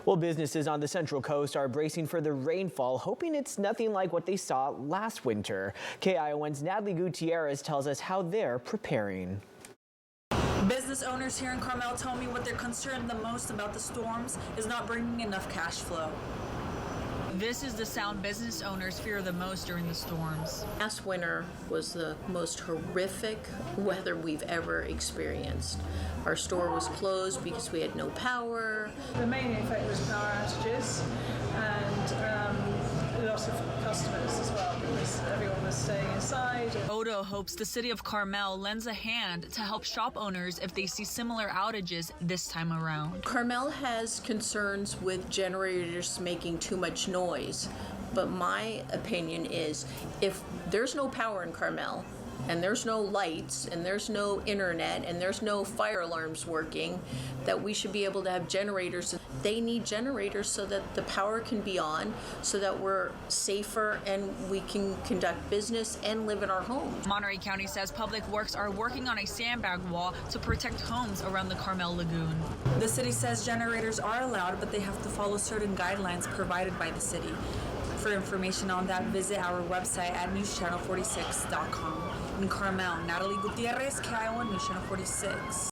Well, businesses on the Central Coast are bracing for the rainfall, hoping it's nothing like what they saw last winter. KION's Natalie Gutierrez tells us how they're preparing. Business owners here in Carmel tell me what they're concerned the most about the storms is not bringing enough cash flow. This is the sound business owners fear the most during the storms. Last winter was the most horrific weather we've ever experienced. Our store was closed because we had no power. The main effect was power outages and lots of customers as well because everyone was staying inside. Odo hopes the city of Carmel lends a hand to help shop owners if they see similar outages this time around. Carmel has concerns with generators making too much noise, but my opinion is if there's no power in Carmel, and there's no lights, and there's no internet, and there's no fire alarms working, that we should be able to have generators. They need generators so that the power can be on, so that we're safer and we can conduct business and live in our homes. Monterey County says Public Works are working on a sandbag wall to protect homes around the Carmel Lagoon. The city says generators are allowed, but they have to follow certain guidelines provided by the city. For information on that, visit our website at newschannel46.com. In Carmel, Natalie Gutierrez, KION News Channel 46.